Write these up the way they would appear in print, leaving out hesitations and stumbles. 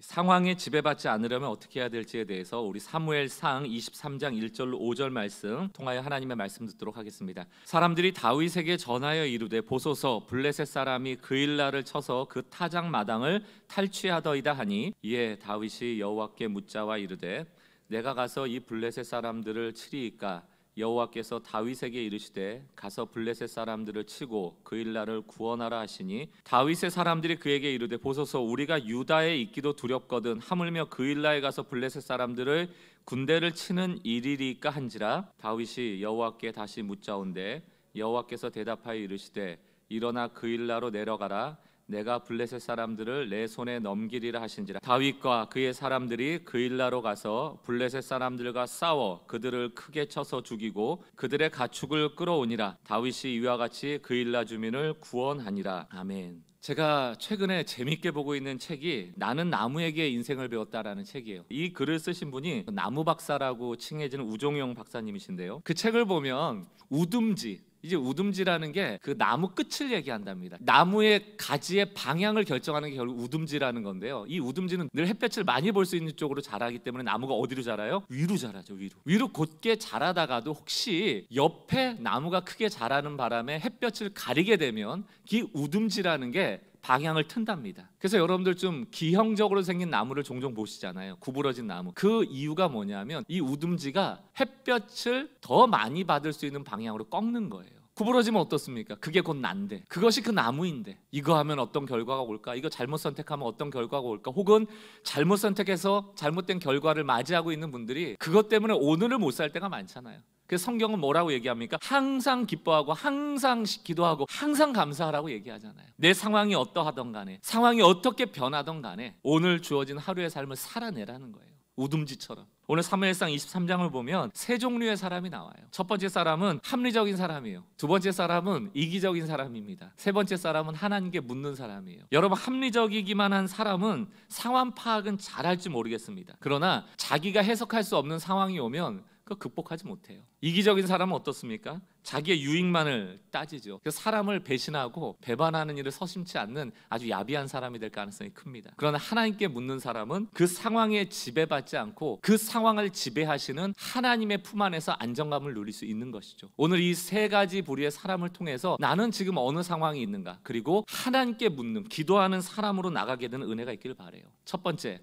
상황에 지배받지 않으려면 어떻게 해야 될지에 대해서 우리 사무엘상 23장 1절로 5절 말씀 통하여 하나님의 말씀 듣도록 하겠습니다. 사람들이 다윗에게 전하여 이르되 보소서 블레셋 사람이 그일라를 쳐서 그 타작 마당을 탈취하더이다 하니 이에 다윗이 여호와께 묻자와 이르되 내가 가서 이 블레셋 사람들을 치리이까 여호와께서 다윗에게 이르시되 가서 블레셋 사람들을 치고 그일라를 구원하라 하시니 다윗의 사람들이 그에게 이르되 보소서 우리가 유다에 있기도 두렵거든 하물며 그일라에 가서 블레셋 사람들을 군대를 치는 일이리까 한지라. 다윗이 여호와께 다시 묻자온데 여호와께서 대답하여 이르시되 일어나 그일라로 내려가라 내가 블레셋 사람들을 내 손에 넘기리라 하신지라. 다윗과 그의 사람들이 그일라로 가서 블레셋 사람들과 싸워 그들을 크게 쳐서 죽이고 그들의 가축을 끌어오니라. 다윗이 이와 같이 그일라 주민을 구원하니라. 아멘. 제가 최근에 재밌게 보고 있는 책이 나는 나무에게 인생을 배웠다라는 책이에요. 이 글을 쓰신 분이 나무 박사라고 칭해지는 우종용 박사님이신데요. 그 책을 보면 우듬지, 이제 우듬지라는 게 그 나무 끝을 얘기한답니다. 나무의 가지의 방향을 결정하는 게 결국 우듬지라는 건데요. 이 우듬지는 늘 햇볕을 많이 볼 수 있는 쪽으로 자라기 때문에 나무가 어디로 자라요? 위로 자라죠. 위로 곧게 자라다가도 혹시 옆에 나무가 크게 자라는 바람에 햇볕을 가리게 되면 이 우듬지라는 게 방향을 튼답니다. 그래서 여러분들 좀 기형적으로 생긴 나무를 종종 보시잖아요. 구부러진 나무. 그 이유가 뭐냐면 이 우듬지가 햇볕을 더 많이 받을 수 있는 방향으로 꺾는 거예요. 구부러지면 어떻습니까? 그게 곧 난데, 그것이 그 나무인데 이거 하면 어떤 결과가 올까? 이거 잘못 선택하면 어떤 결과가 올까? 혹은 잘못 선택해서 잘못된 결과를 맞이하고 있는 분들이 그것 때문에 오늘을 못 살 때가 많잖아요. 그래서 성경은 뭐라고 얘기합니까? 항상 기뻐하고 항상 기도하고 항상 감사하라고 얘기하잖아요. 내 상황이 어떠하던 간에, 상황이 어떻게 변하던 간에 오늘 주어진 하루의 삶을 살아내라는 거예요. 우듬지처럼. 오늘 사무엘상 23장을 보면 세 종류의 사람이 나와요. 첫 번째 사람은 합리적인 사람이에요. 두 번째 사람은 이기적인 사람입니다. 세 번째 사람은 하나님께 묻는 사람이에요. 여러분, 합리적이기만 한 사람은 상황 파악은 잘할지 모르겠습니다. 그러나 자기가 해석할 수 없는 상황이 오면 그거 극복하지 못해요. 이기적인 사람은 어떻습니까? 자기의 유익만을 따지죠. 그래서 사람을 배신하고 배반하는 일을 서심치 않는 아주 야비한 사람이 될 가능성이 큽니다. 그러나 하나님께 묻는 사람은 그 상황에 지배받지 않고 그 상황을 지배하시는 하나님의 품 안에서 안정감을 누릴 수 있는 것이죠. 오늘 이 세 가지 부류의 사람을 통해서 나는 지금 어느 상황이 있는가, 그리고 하나님께 묻는, 기도하는 사람으로 나가게 되는 은혜가 있기를 바라요. 첫 번째,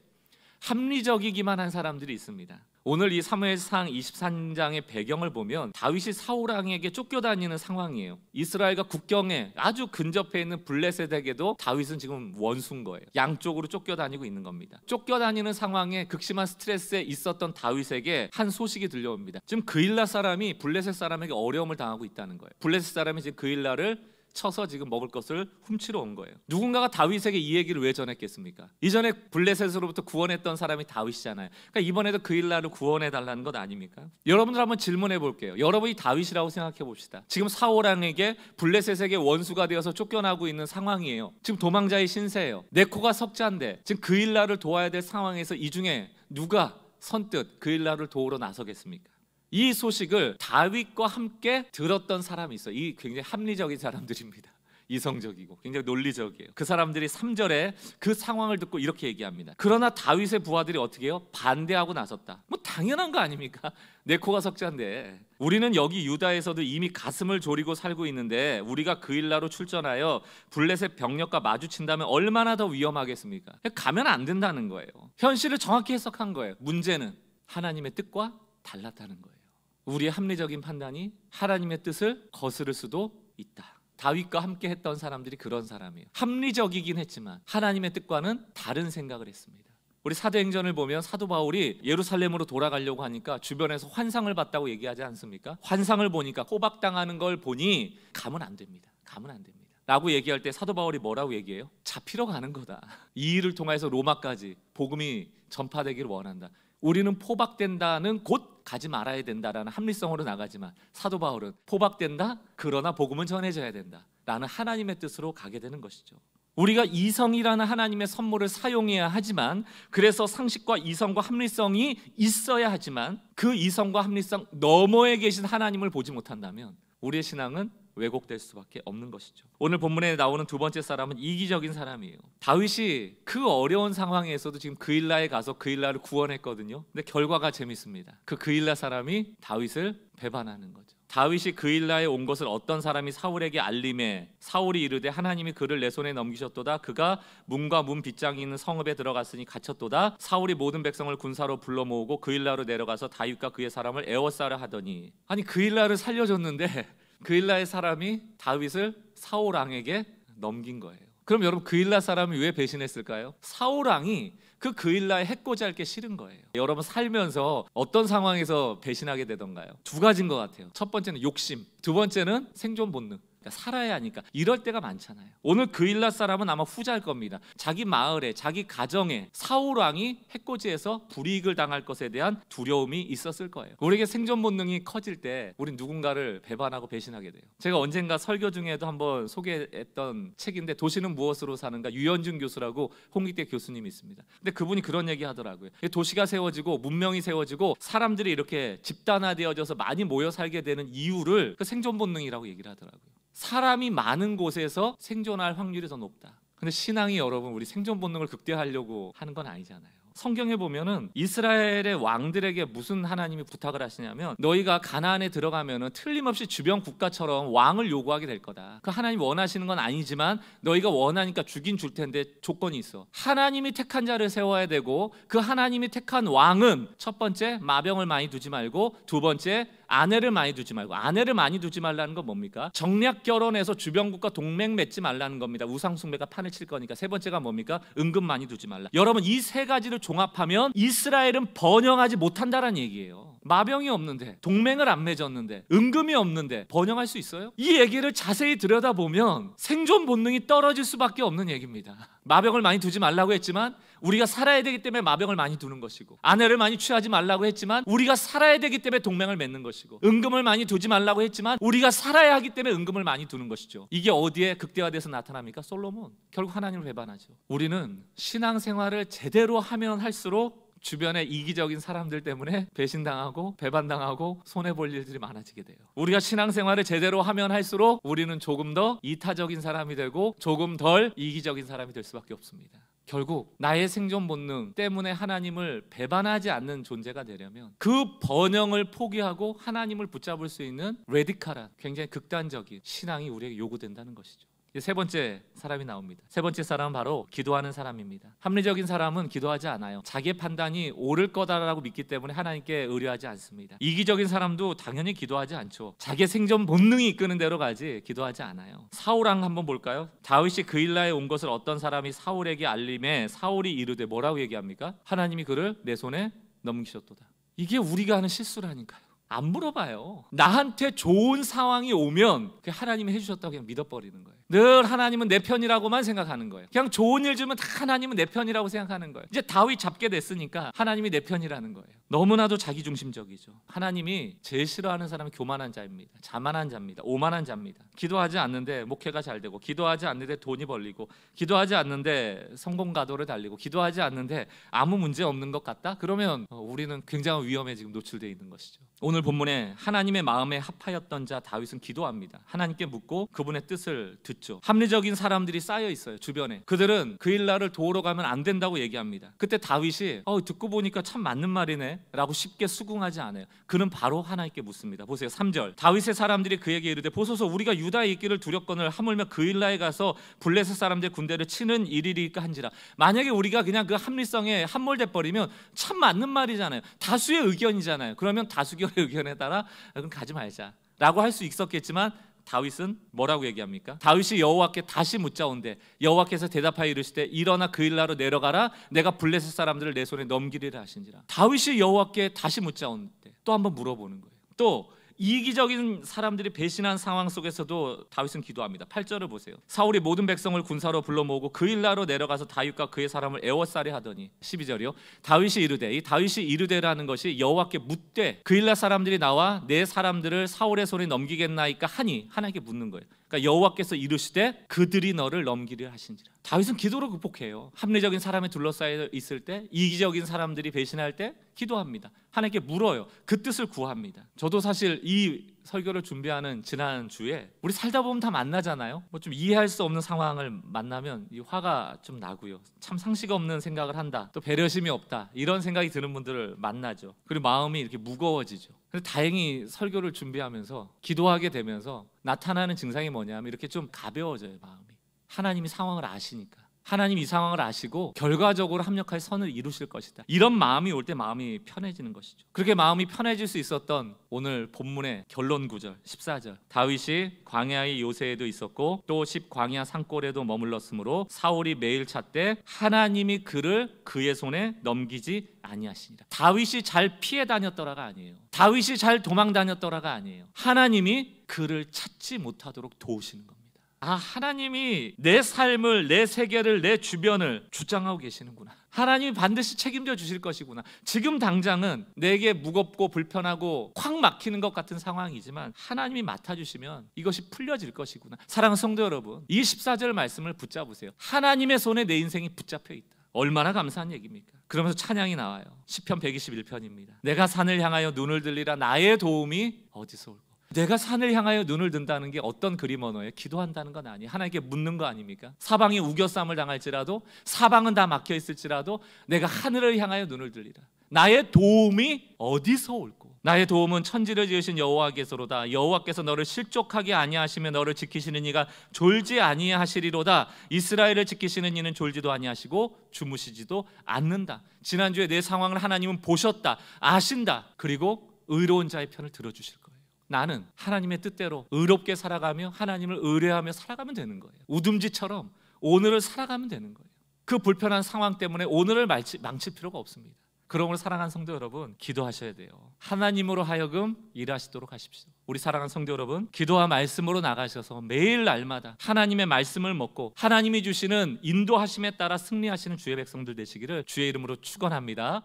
합리적이기만 한 사람들이 있습니다. 오늘 이 사무엘상 23장의 배경을 보면 다윗이 사울 왕에게 쫓겨다니는 상황이에요. 이스라엘과 국경에 아주 근접해 있는 블레셋에게도 다윗은 지금 원수인 거예요. 양쪽으로 쫓겨다니고 있는 겁니다. 쫓겨다니는 상황에 극심한 스트레스에 있었던 다윗에게 한 소식이 들려옵니다. 지금 그일라 사람이 블레셋 사람에게 어려움을 당하고 있다는 거예요. 블레셋 사람이 지금 그일라를 쳐서 지금 먹을 것을 훔치러 온 거예요. 누군가가 다윗에게 이 얘기를 왜 전했겠습니까? 이전에 블레셋으로부터 구원했던 사람이 다윗이잖아요. 그러니까 이번에도 그일라를 구원해달라는 것 아닙니까? 여러분들 한번 질문해 볼게요. 여러분이 다윗이라고 생각해 봅시다. 지금 사울 왕에게 블레셋에게 원수가 되어서 쫓겨나고 있는 상황이에요. 지금 도망자의 신세예요. 네코가 석자인데 지금 그일라를 도와야 될 상황에서 이 중에 누가 선뜻 그일라를 도우러 나서겠습니까? 이 소식을 다윗과 함께 들었던 사람이 있어요. 이 굉장히 합리적인 사람들입니다. 이성적이고 굉장히 논리적이에요. 그 사람들이 3절에 그 상황을 듣고 이렇게 얘기합니다. 그러나 다윗의 부하들이 어떻게 해요? 반대하고 나섰다. 뭐 당연한 거 아닙니까? 네코가 석자인데 우리는 여기 유다에서도 이미 가슴을 졸이고 살고 있는데 우리가 그일라로 출전하여 블레셋 병력과 마주친다면 얼마나 더 위험하겠습니까? 가면 안 된다는 거예요. 현실을 정확히 해석한 거예요. 문제는 하나님의 뜻과 달랐다는 거예요. 우리의 합리적인 판단이 하나님의 뜻을 거스를 수도 있다. 다윗과 함께 했던 사람들이 그런 사람이에요. 합리적이긴 했지만 하나님의 뜻과는 다른 생각을 했습니다. 우리 사도행전을 보면 사도 바울이 예루살렘으로 돌아가려고 하니까 주변에서 환상을 봤다고 얘기하지 않습니까? 환상을 보니까 호박당하는 걸 보니 가면 안 됩니다. 가면 안 됩니다. 라고 얘기할 때 사도 바울이 뭐라고 얘기해요? 잡히러 가는 거다. 이 일을 통해서 로마까지 복음이 전파되기를 원한다. 우리는 포박된다는 곧 가지 말아야 된다라는 합리성으로 나가지만 사도 바울은 포박된다? 그러나 복음은 전해져야 된다 라는 하나님의 뜻으로 가게 되는 것이죠. 우리가 이성이라는 하나님의 선물을 사용해야 하지만, 그래서 상식과 이성과 합리성이 있어야 하지만 그 이성과 합리성 너머에 계신 하나님을 보지 못한다면 우리의 신앙은 왜곡될 수밖에 없는 것이죠. 오늘 본문에 나오는 두 번째 사람은 이기적인 사람이에요. 다윗이 그 어려운 상황에서도 지금 그일라에 가서 그일라를 구원했거든요. 근데 결과가 재밌습니다. 그 그일라 사람이 다윗을 배반하는 거죠. 다윗이 그일라에 온 것을 어떤 사람이 사울에게 알림해 사울이 이르되 하나님이 그를 내 손에 넘기셨도다. 그가 문과 문 빗장이 있는 성읍에 들어갔으니 갇혔도다. 사울이 모든 백성을 군사로 불러 모으고 그일라로 내려가서 다윗과 그의 사람을 에워싸려 하더니, 아니 그일라를 살려줬는데 그일라의 사람이 다윗을 사울 왕에게 넘긴 거예요. 그럼 여러분 그일라 사람이 왜 배신했을까요? 사울 왕이 그 그일라에 해코지할 게 싫은 거예요. 여러분 살면서 어떤 상황에서 배신하게 되던가요? 두 가지인 것 같아요. 첫 번째는 욕심, 두 번째는 생존 본능. 그러니까 살아야 하니까 이럴 때가 많잖아요. 오늘 그일라 사람은 아마 후자일 겁니다. 자기 마을에, 자기 가정에 사울 왕이 해코지해서 불이익을 당할 것에 대한 두려움이 있었을 거예요. 우리에게 생존 본능이 커질 때 우린 누군가를 배반하고 배신하게 돼요. 제가 언젠가 설교 중에도 한번 소개했던 책인데 도시는 무엇으로 사는가, 유현준 교수라고 홍익대 교수님이 있습니다. 근데 그분이 그런 얘기 하더라고요. 도시가 세워지고 문명이 세워지고 사람들이 이렇게 집단화되어져서 많이 모여 살게 되는 이유를 그 생존 본능이라고 얘기를 하더라고요. 사람이 많은 곳에서 생존할 확률이 더 높다. 근데 신앙이 여러분 우리 생존 본능을 극대화하려고 하는 건 아니잖아요. 성경에 보면은 이스라엘의 왕들에게 무슨 하나님이 부탁을 하시냐면 너희가 가나안에 들어가면은 틀림없이 주변 국가처럼 왕을 요구하게 될 거다. 그 하나님 원하시는 건 아니지만 너희가 원하니까 주긴 줄 텐데 조건이 있어. 하나님이 택한 자를 세워야 되고 그 하나님이 택한 왕은 첫 번째 마병을 많이 두지 말고, 두 번째 아내를 많이 두지 말고. 아내를 많이 두지 말라는 건 뭡니까? 정략 결혼해서 주변국과 동맹 맺지 말라는 겁니다. 우상 숭배가 판을 칠 거니까. 세 번째가 뭡니까? 은금 많이 두지 말라. 여러분 이 세 가지를 종합하면 이스라엘은 번영하지 못한다는 얘기예요. 마병이 없는데, 동맹을 안 맺었는데, 은금이 없는데 번영할 수 있어요? 이 얘기를 자세히 들여다보면 생존 본능이 떨어질 수밖에 없는 얘기입니다. 마병을 많이 두지 말라고 했지만 우리가 살아야 되기 때문에 마병을 많이 두는 것이고, 아내를 많이 취하지 말라고 했지만 우리가 살아야 되기 때문에 동맹을 맺는 것이고, 은금을 많이 두지 말라고 했지만 우리가 살아야 하기 때문에 은금을 많이 두는 것이죠. 이게 어디에 극대화돼서 나타납니까? 솔로몬. 결국 하나님을 배반하죠. 우리는 신앙생활을 제대로 하면 할수록 주변에 이기적인 사람들 때문에 배신당하고 배반당하고 손해볼 일들이 많아지게 돼요. 우리가 신앙생활을 제대로 하면 할수록 우리는 조금 더 이타적인 사람이 되고 조금 덜 이기적인 사람이 될 수밖에 없습니다. 결국 나의 생존 본능 때문에 하나님을 배반하지 않는 존재가 되려면 그 번영을 포기하고 하나님을 붙잡을 수 있는 레디컬한, 굉장히 극단적인 신앙이 우리에게 요구된다는 것이죠. 세 번째 사람이 나옵니다. 세 번째 사람은 바로 기도하는 사람입니다. 합리적인 사람은 기도하지 않아요. 자기의 판단이 옳을 거다라고 믿기 때문에 하나님께 의뢰하지 않습니다. 이기적인 사람도 당연히 기도하지 않죠. 자기의 생존 본능이 이끄는 대로 가지 기도하지 않아요. 사울 왕 한번 볼까요? 다윗이 그일라에 온 것을 어떤 사람이 사울에게 알림해 사울이 이르되 뭐라고 얘기합니까? 하나님이 그를 내 손에 넘기셨도다. 이게 우리가 하는 실수라니까요. 안 물어봐요. 나한테 좋은 상황이 오면 하나님이 해주셨다고 그냥 믿어버리는 거예요. 늘 하나님은 내 편이라고만 생각하는 거예요. 그냥 좋은 일 주면 다 하나님은 내 편이라고 생각하는 거예요. 이제 다윗 잡게 됐으니까 하나님이 내 편이라는 거예요. 너무나도 자기중심적이죠. 하나님이 제일 싫어하는 사람은 교만한 자입니다. 자만한 자입니다. 오만한 자입니다. 기도하지 않는데 목회가 잘 되고, 기도하지 않는데 돈이 벌리고, 기도하지 않는데 성공가도를 달리고, 기도하지 않는데 아무 문제 없는 것 같다? 그러면 우리는 굉장한 위험에 지금 노출되어 있는 것이죠. 오늘 본문에 하나님의 마음에 합하였던 자 다윗은 기도합니다. 하나님께 묻고 그분의 뜻을 듣죠. 합리적인 사람들이 쌓여 있어요, 주변에. 그들은 그일라를 도우러 가면 안 된다고 얘기합니다. 그때 다윗이 듣고 보니까 참 맞는 말이네 라고 쉽게 수긍하지 않아요. 그는 바로 하나님께 묻습니다. 보세요, 3절. 다윗의 사람들이 그에게 이르되 보소서 우리가 유다에 있기를 두렵거늘 하물며 그일라에 가서 블레셋 사람들 군대를 치는 일이리까 한지라. 만약에 우리가 그냥 그 합리성에 함몰돼 버리면 참 맞는 말이잖아요. 다수의 의견이잖아요. 그러면 다수결의 의견에 따라 그럼 가지 말자 라고 할 수 있었겠지만 다윗은 뭐라고 얘기합니까? 다윗이 여호와께 다시 묻자온대 여호와께서 대답하여 이르시되 일어나 그일라로 내려가라. 내가 블레셋 사람들을 내 손에 넘기리라 하신지라. 다윗이 여호와께 다시 묻자온대 또 한번 물어보는 거예요. 또 이기적인 사람들이 배신한 상황 속에서도 다윗은 기도합니다. 8절을 보세요. 사울이 모든 백성을 군사로 불러 모으고 그일라로 내려가서 다윗과 그의 사람을 에워싸려 하더니 12절이요. 다윗이 이르되, 이 다윗이 이르되라는 것이 여호와께 묻되 그일라 사람들이 나와 내 사람들을 사울의 손에 넘기겠나이까 하니 하나님께 묻는 거예요. 그러니까 여호와께서 이르시되 그들이 너를 넘기려 하신지라. 다윗은 기도로 극복해요. 합리적인 사람에 둘러싸여 있을 때, 이기적인 사람들이 배신할 때 기도합니다. 하나님께 물어요. 그 뜻을 구합니다. 저도 사실 이 설교를 준비하는 지난 주에 우리 살다 보면 다 만나잖아요. 뭐 좀 이해할 수 없는 상황을 만나면 이 화가 좀 나고요. 참 상식 없는 생각을 한다. 또 배려심이 없다. 이런 생각이 드는 분들을 만나죠. 그리고 마음이 이렇게 무거워지죠. 근데 다행히 설교를 준비하면서 기도하게 되면서 나타나는 증상이 뭐냐면 이렇게 좀 가벼워져요, 마음이. 하나님이 상황을 아시니까. 하나님 이 상황을 아시고 결과적으로 합력할 선을 이루실 것이다. 이런 마음이 올 때 마음이 편해지는 것이죠. 그렇게 마음이 편해질 수 있었던 오늘 본문의 결론 구절 14절. 다윗이 광야의 요새에도 있었고 또 광야 산골에도 머물렀으므로 사울이 매일 찾되 하나님이 그를 그의 손에 넘기지 아니하시니라. 다윗이 잘 피해 다녔더라가 아니에요. 다윗이 잘 도망 다녔더라가 아니에요. 하나님이 그를 찾지 못하도록 도우시는 겁니다. 하나님이 내 삶을, 내 세계를, 내 주변을 주장하고 계시는구나. 하나님이 반드시 책임져 주실 것이구나. 지금 당장은 내게 무겁고 불편하고 콱 막히는 것 같은 상황이지만 하나님이 맡아주시면 이것이 풀려질 것이구나. 사랑하는 성도 여러분, 이 14절 말씀을 붙잡으세요. 하나님의 손에 내 인생이 붙잡혀 있다. 얼마나 감사한 얘기입니까? 그러면서 찬양이 나와요. 시편 121편입니다. 내가 산을 향하여 눈을 들리라. 나의 도움이 어디서 올까? 내가 산을 향하여 눈을 든다는 게 어떤 그림 언어예요? 기도한다는 건 아니에요. 하나님께 묻는 거 아닙니까? 사방이 우겨쌈을 당할지라도, 사방은 다 막혀 있을지라도 내가 하늘을 향하여 눈을 들리라. 나의 도움이 어디서 올꼬? 나의 도움은 천지를 지으신 여호와께서로다. 여호와께서 너를 실족하게 아니하시며 너를 지키시는 이가 졸지 아니하시리로다. 이스라엘을 지키시는 이는 졸지도 아니하시고 주무시지도 않는다. 지난주에 내 상황을 하나님은 보셨다, 아신다. 그리고 의로운 자의 편을 들어주실 거예요. 나는 하나님의 뜻대로 의롭게 살아가며 하나님을 의뢰하며 살아가면 되는 거예요. 우둠지처럼 오늘을 살아가면 되는 거예요. 그 불편한 상황 때문에 오늘을 망칠 필요가 없습니다. 그러므로 사랑하는 성도 여러분, 기도하셔야 돼요. 하나님으로 하여금 일하시도록 하십시오. 우리 사랑하는 성도 여러분, 기도와 말씀으로 나가셔서 매일 날마다 하나님의 말씀을 먹고 하나님이 주시는 인도하심에 따라 승리하시는 주의 백성들 되시기를 주의 이름으로 축원합니다.